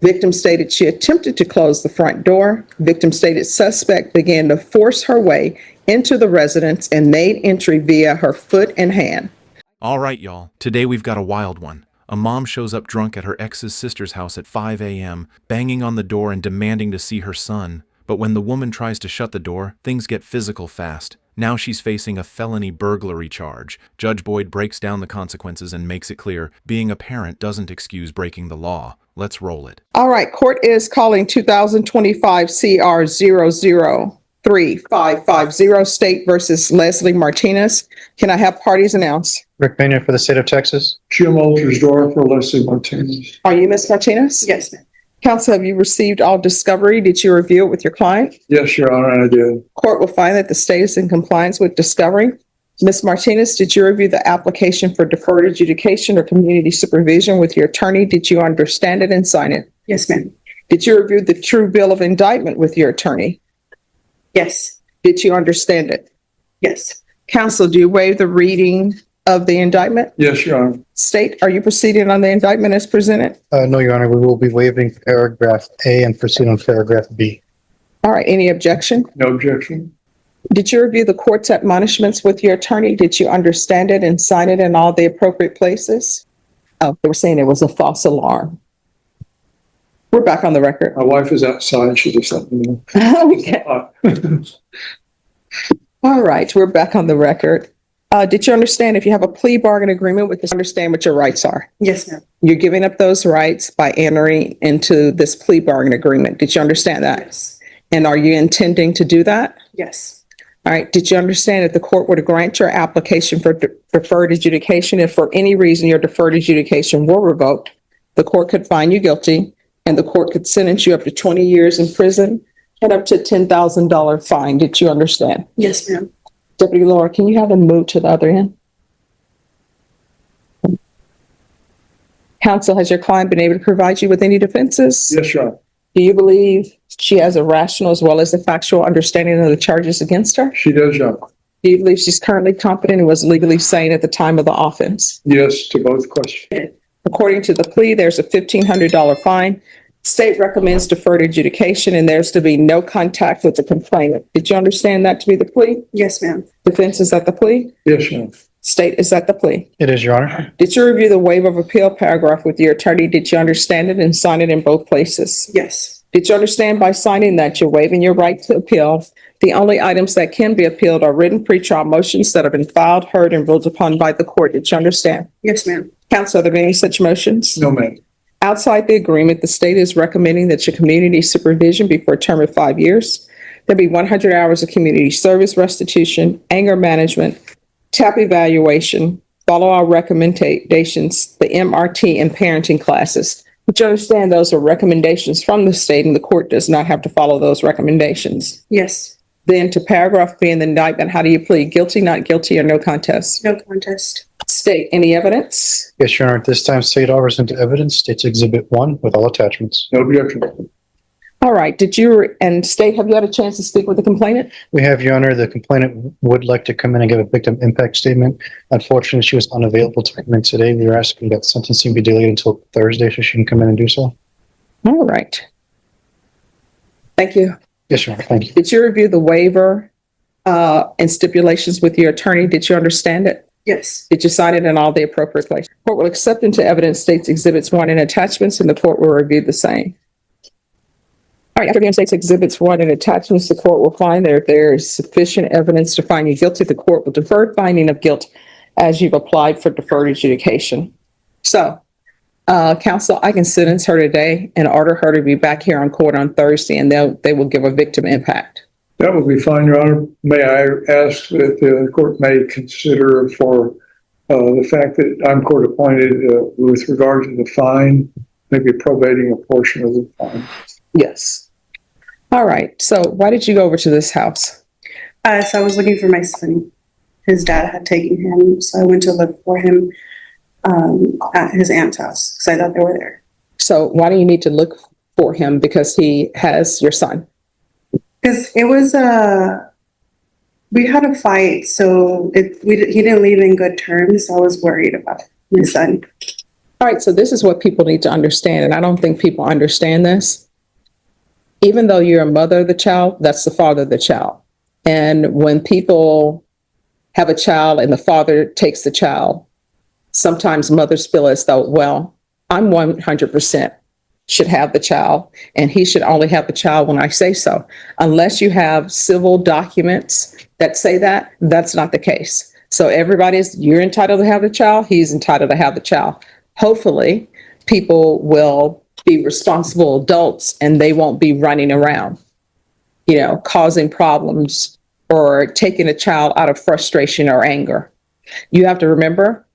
Victim stated she attempted to close the front door. Victim stated suspect began to force her way into the residence and made entry via her foot and hand. All right, y'all. Today we've got a wild one. A mom shows up drunk at her ex's sister's house at 5 a.m., banging on the door and demanding to see her son. But when the woman tries to shut the door, things get physical fast. Now she's facing a felony burglary charge. Judge Boyd breaks down the consequences and makes it clear being a parent doesn't excuse breaking the law. Let's roll it. All right, court is calling 2025 CR 003-550 State versus Leslie Martinez. Can I have parties announced? Rick Maynard for the state of Texas. Jim Oltersdorf for Leslie Martinez. Are you Ms. Martinez? Yes, ma'am. Counsel, have you received all discovery? Did you review it with your client? Yes, Your Honor, I did. Court will find that the state is in compliance with discovery. Ms. Martinez, did you review the application for deferred adjudication or community supervision with your attorney? Did you understand it and sign it? Yes, ma'am. Did you review the true bill of indictment with your attorney? Yes. Did you understand it? Yes. Counsel, do you waive the reading of the indictment? Yes, Your Honor. State, are you proceeding on the indictment as presented? No, Your Honor, we will be waiving paragraph A and proceed on paragraph B. All right, any objection? No objection. Did you review the court's admonishments with your attorney? Did you understand it and sign it in all the appropriate places? Oh, they were saying it was a false alarm. We're back on the record. My wife is outside. She just let me know. Okay. All right, we're back on the record. Did you understand if you have a plea bargain agreement with this, understand what your rights are? Yes, ma'am. You're giving up those rights by entering into this plea bargain agreement. Did you understand that? Yes. And are you intending to do that? Yes. All right. Did you understand if the court were to grant your application for deferred adjudication, if for any reason your deferred adjudication were revoked, the court could find you guilty and the court could sentence you up to 20 years in prison and up to $10,000 fine? Did you understand? Yes, ma'am. Deputy Laura, can you have them move to the other end? Counsel, has your client been able to provide you with any defenses? Yes, Your Honor. Do you believe she has a rational as well as the factual understanding of the charges against her? She does, Your Honor. Do you believe she's currently competent and was legally sane at the time of the offense? Yes to both questions. According to the plea, there's a $1,500 fine. State recommends deferred adjudication and there's to be no contact with the complainant. Did you understand that to be the plea? Yes, ma'am. Defense is at the plea? Yes, Your Honor. State is at the plea. It is, Your Honor. Did you review the waiver of appeal paragraph with your attorney? Did you understand it and sign it in both places? Yes. Did you understand by signing that you're waiving your right to appeal? The only items that can be appealed are written pretrial motions that have been filed, heard, and ruled upon by the court. Did you understand? Yes, ma'am. Counsel, are there any such motions? No, ma'am. Outside the agreement, the state is recommending that your community supervision be for a term of 5 years. There'll be 100 hours of community service restitution, anger management, TAP evaluation, follow our recommendations, the MRT and parenting classes. But you understand those are recommendations from the state and the court does not have to follow those recommendations. Yes. Then to paragraph B in the indictment, how do you plead? Guilty, not guilty, or no contest? No contest. State, any evidence? Yes, Your Honor. At this time, state offers into evidence State's Exhibit 1 with all attachments. No objection. All right. Did you, and state, have you had a chance to speak with the complainant? We have, Your Honor, the complainant would like to come in and give a victim impact statement. Unfortunately, she was unavailable to come in today. We are asking that sentencing be delayed until Thursday so she can come in and do so. All right. Thank you. Yes, Your Honor. Thank you. Did you review the waiver and stipulations with your attorney? Did you understand it? Yes. Did you sign it in all the appropriate places? Court will accept into evidence State's Exhibits 1 and attachments, and the court will review the same. All right, after reviewing State's Exhibits 1 and attachments, the court will find that if there is sufficient evidence to find you guilty, the court will defer finding of guilt as you've applied for deferred adjudication. So, counsel, I can sentence her today and order her to be back here on court on Thursday, and they will give a victim impact. That would be fine, Your Honor. May I ask that the court may consider for the fact that I'm court appointed with regard to the fine, maybe probating a portion of the fine? Yes. All right. So why did you go over to this house? So I was looking for my son. His dad had taken him, so I went to look for him at his aunt's house because I thought they were there. So why do you need to look for him? Because he has your son. Because it was we had a fight, so he didn't leave in good terms. So I was worried about my son. All right, so this is what people need to understand, and I don't think people understand this. Even though you're a mother of the child, that's the father of the child. And when people have a child and the father takes the child, sometimes mothers feel as though, well, I'm 100% should have the child, and he should only have the child when I say so. Unless you have civil documents that say that, that's not the case. So you're entitled to have the child, he's entitled to have the child. Hopefully, people will be responsible adults and they won't be running around, causing problems or taking a child out of frustration or anger. You have to remember,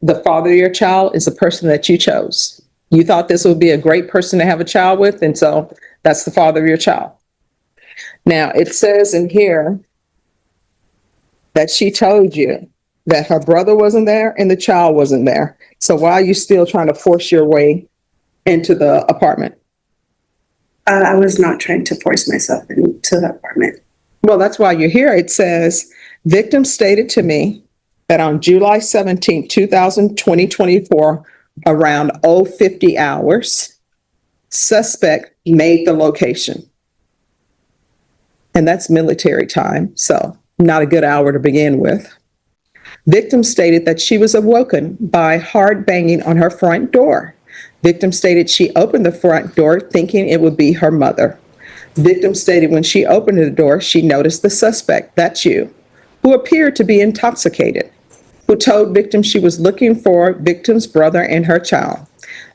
the father of your child is the person that you chose. You thought this would be a great person to have a child with, and so that's the father of your child. Now, it says in here that she told you that her brother wasn't there and the child wasn't there. So why are you still trying to force your way into the apartment? I was not trying to force myself into the apartment. Well, that's why you're here. It says, victim stated to me that on July 17, 2024, around 050 hours, suspect made the location. And that's military time, so not a good hour to begin with. Victim stated that she was awoken by hard banging on her front door. Victim stated she opened the front door thinking it would be her mother. Victim stated when she opened the door, she noticed the suspect, that's you, who appeared to be intoxicated, who told victim she was looking for victim's brother and her child.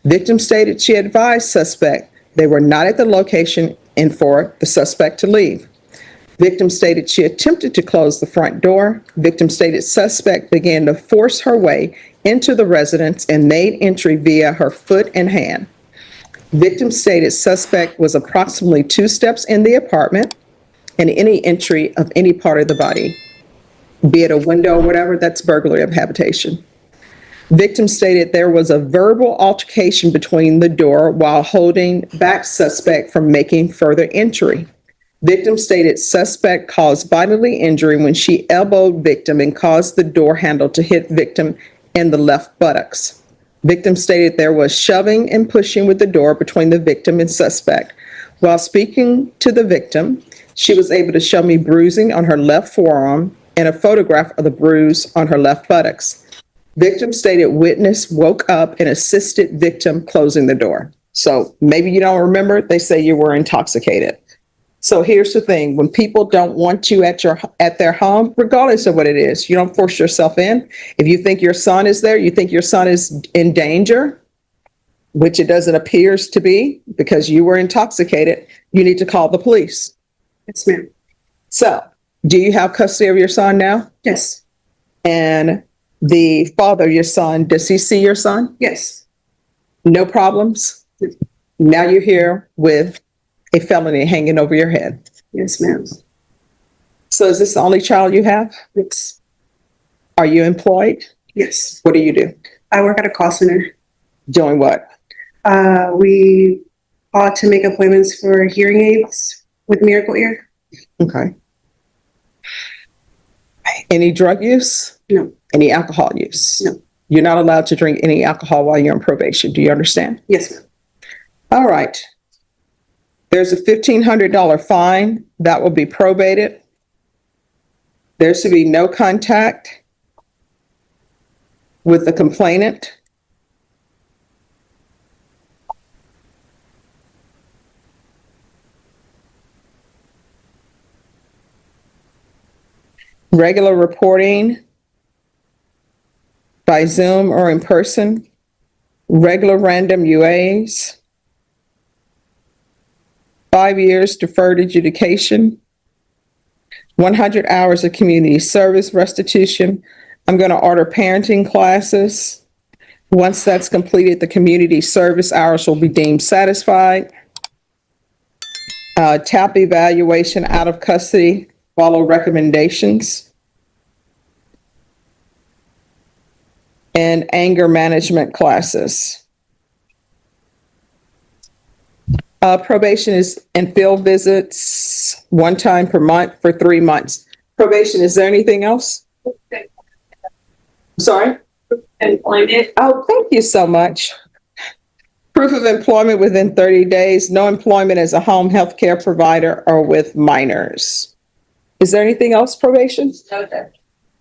Victim stated she advised suspect they were not at the location and for the suspect to leave. Victim stated she attempted to close the front door. Victim stated suspect began to force her way into the residence and made entry via her foot and hand. Victim stated suspect was approximately 2 steps in the apartment, and any entry of any part of the body, be it a window or whatever, that's burglary of habitation. Victim stated there was a verbal altercation between the door while holding back suspect from making further entry. Victim stated suspect caused bodily injury when she elbowed victim and caused the door handle to hit victim in the left buttocks. Victim stated there was shoving and pushing with the door between the victim and suspect. While speaking to the victim, she was able to show me bruising on her left forearm and a photograph of the bruise on her left buttocks. Victim stated witness woke up and assisted victim closing the door. So maybe you don't remember, they say you were intoxicated. So here's the thing, when people don't want you at their home, regardless of what it is, you don't force yourself in. If you think your son is there, you think your son is in danger, which it doesn't appear to be because you were intoxicated, you need to call the police. Yes, ma'am. So, do you have custody of your son now? Yes. And the father of your son, does he see your son? Yes. No problems? Now you're here with a felony hanging over your head. Yes, ma'am. So is this the only child you have? Yes. Are you employed? Yes. What do you do? I work at a call center. Doing what? We ought to make appointments for hearing aids with Miracle Ear. Okay. Any drug use? No. Any alcohol use? No. You're not allowed to drink any alcohol while you're on probation. Do you understand? Yes, ma'am. All right. There's a $1,500 fine that will be probated. There should be no contact with the complainant. Regular reporting by Zoom or in person. Regular random UAs. 5 years deferred adjudication, 100 hours of community service restitution. I'm going to order parenting classes. Once that's completed, the community service hours will be deemed satisfied. TAP evaluation out of custody, follow recommendations. And anger management classes. Probation is in field visits 1 time per month for 3 months. Probation, is there anything else? Sorry? Employment. Oh, thank you so much. Proof of employment within 30 days, no employment as a home health care provider or with minors. Is there anything else, probation? No, sir.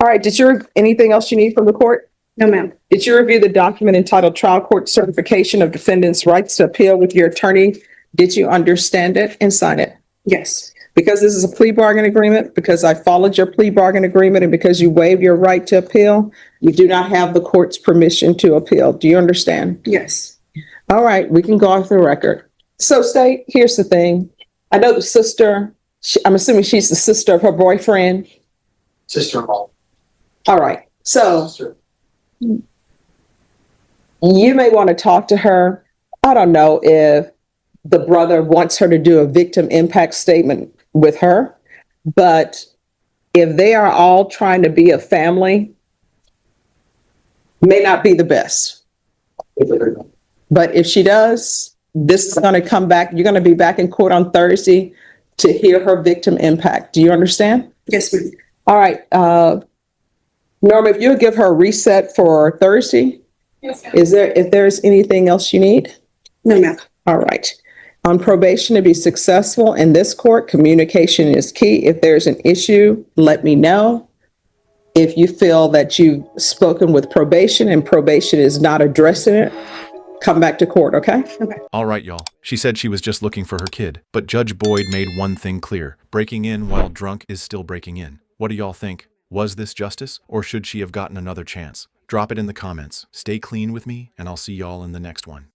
All right, anything else you need from the court? No, ma'am. Did you review the document entitled Trial Court Certification of Defendant's Rights to Appeal with your attorney? Did you understand it and sign it? Yes. Because this is a plea bargain agreement, because I followed your plea bargain agreement, and because you waived your right to appeal, you do not have the court's permission to appeal. Do you understand? Yes. All right, we can go off the record. So, State, here's the thing. I know the sister, I'm assuming she's the sister of her boyfriend. Sister-in-law. All right, so you may want to talk to her. I don't know if the brother wants her to do a victim impact statement with her, but if they are all trying to be a family, may not be the best. But if she does, this is going to come back. You're going to be back in court on Thursday to hear her victim impact. Do you understand? Yes, ma'am. All right. Norma, if you'll give her a reset for Thursday, Yes, ma'am. if there's anything else you need? No, ma'am. All right. On probation, to be successful in this court, communication is key. If there's an issue, let me know. If you feel that you've spoken with probation and probation is not addressing it, come back to court, okay? All right, y'all. She said she was just looking for her kid, but Judge Boyd made one thing clear. Breaking in while drunk is still breaking in. What do y'all think? Was this justice, or should she have gotten another chance? Drop it in the comments. Stay clean with me, and I'll see y'all in the next one.